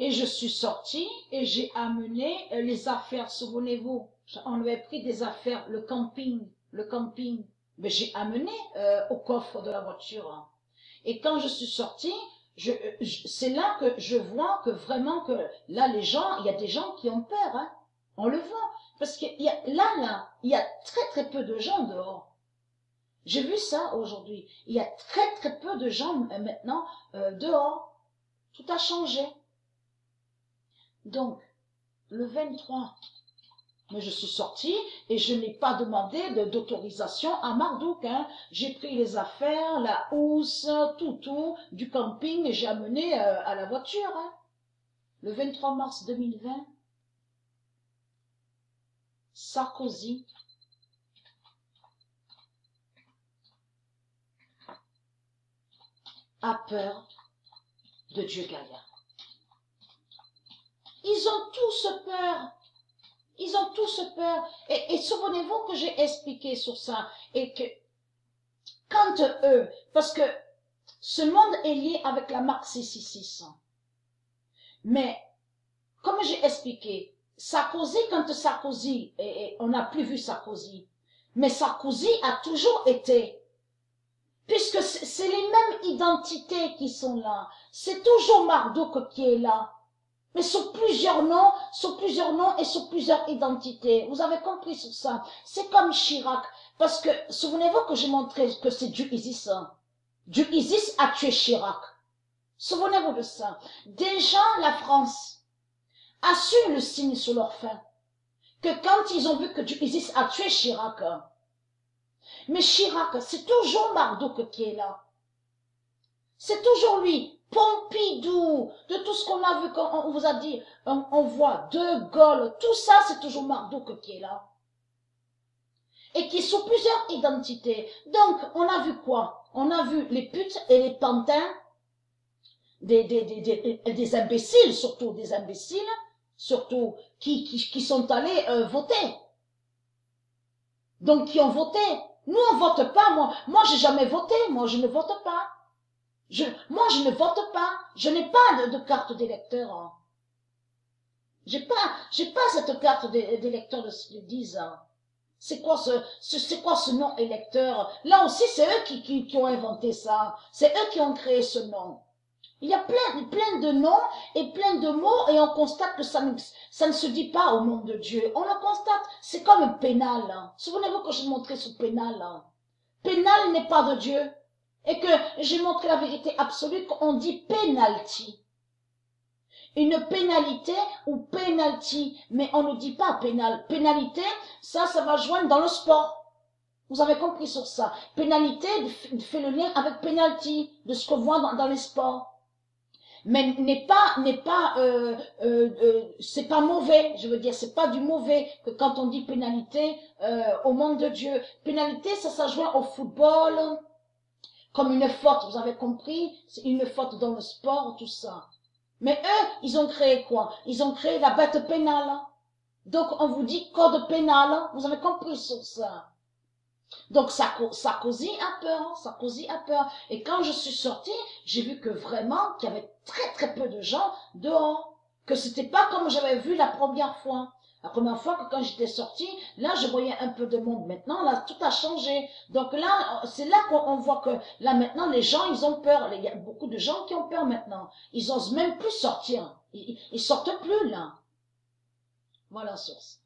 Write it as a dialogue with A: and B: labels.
A: Et je suis sortie et j'ai amené les affaires, souvenez-vous, on avait pris des affaires, le camping, mais j'ai amené au coffre de la voiture. Et quand je suis sortie, c'est là que je vois que vraiment que là, les gens, il y a des gens qui ont peur, hein. On le voit. Parce qu'il y a, il y a très peu de gens dehors. J'ai vu ça aujourd'hui. Il y a très peu de gens maintenant dehors. Tout a changé. Donc, le 23, mais je suis sortie et je n'ai pas demandé d'autorisation à Marduk, hein. J'ai pris les affaires, la housse, tout du camping et j'ai amené à la voiture, hein. Le 23 mars 2020, Sarkozy a peur de Dieu Gaïa. Ils ont tous peur. Ils ont tous peur. Et souvenez-vous que j'ai expliqué sur ça. Et que quand eux, parce que ce monde est lié avec la marque 666. Mais, comme j'ai expliqué, Sarkozy, quand Sarkozy, et on n'a plus vu Sarkozy, mais Sarkozy a toujours été, puisque c'est les mêmes identités qui sont là. C'est toujours Marduk qui est là. Mais sur plusieurs noms et sur plusieurs identités. Vous avez compris sur ça. C'est comme Chirac. Parce que, souvenez-vous que j'ai montré que c'est du ISIS. Du ISIS a tué Chirac. Souvenez-vous de ça. Déjà, la France a su le signe sur leur fin. Que quand ils ont vu que du ISIS a tué Chirac. Mais Chirac, c'est toujours Marduk qui est là. C'est toujours lui. Pompidou, de tout ce qu'on a vu, quand on vous a dit, on voit De Gaulle, tout ça, c'est toujours Marduk qui est là. Et qui est sous plusieurs identités. Donc, on a vu quoi? On a vu les putes et les pantins, des imbéciles, surtout des imbéciles, surtout qui sont allés voter. Donc, qui ont voté. Nous, on vote pas, moi, j'ai jamais voté, moi, je ne vote pas. Moi, je ne vote pas. Je n'ai pas de carte d'électeur. Hein. J'ai pas cette carte d'électeur de 10 ans. C'est quoi ce nom électeur? Là aussi, c'est eux qui ont inventé ça. C'est eux qui ont créé ce nom. Il y a plein de noms et plein de mots et on constate que ça ne se dit pas au nom de Dieu. On le constate. C'est comme un pénal. Hein. Souvenez-vous que je montrais ce pénal. Hein. Pénal n'est pas de Dieu. Et que j'ai montré la vérité absolue qu'on dit penalty. Une pénalité ou penalty, mais on ne dit pas pénal. Pénalité, ça va joindre dans le sport. Vous avez compris sur ça. Pénalité fait le lien avec penalty, de ce qu'on voit dans les sports. Mais c'est pas mauvais, je veux dire, c'est pas du mauvais que quand on dit pénalité au monde de Dieu. Pénalité, ça joint au football, comme une faute, vous avez compris? C'est une faute dans le sport, tout ça. Mais eux, ils ont créé quoi? Ils ont créé la bête pénale. Donc, on vous dit code pénal. Vous avez compris sur ça? Donc, Sarkozy a peur. Sarkozy a peur. Et quand je suis sortie, j'ai vu que vraiment, qu'il y avait très peu de gens dehors. Que c'était pas comme j'avais vu la première fois. La première fois que quand j'étais sortie, là, je voyais un peu de monde. Maintenant, là, tout a changé. Donc là, c'est là qu'on voit que, là, maintenant, les gens, ils ont peur. Il y a beaucoup de gens qui ont peur maintenant. Ils osent même plus sortir. Ils sortent plus, là. Voilà, source.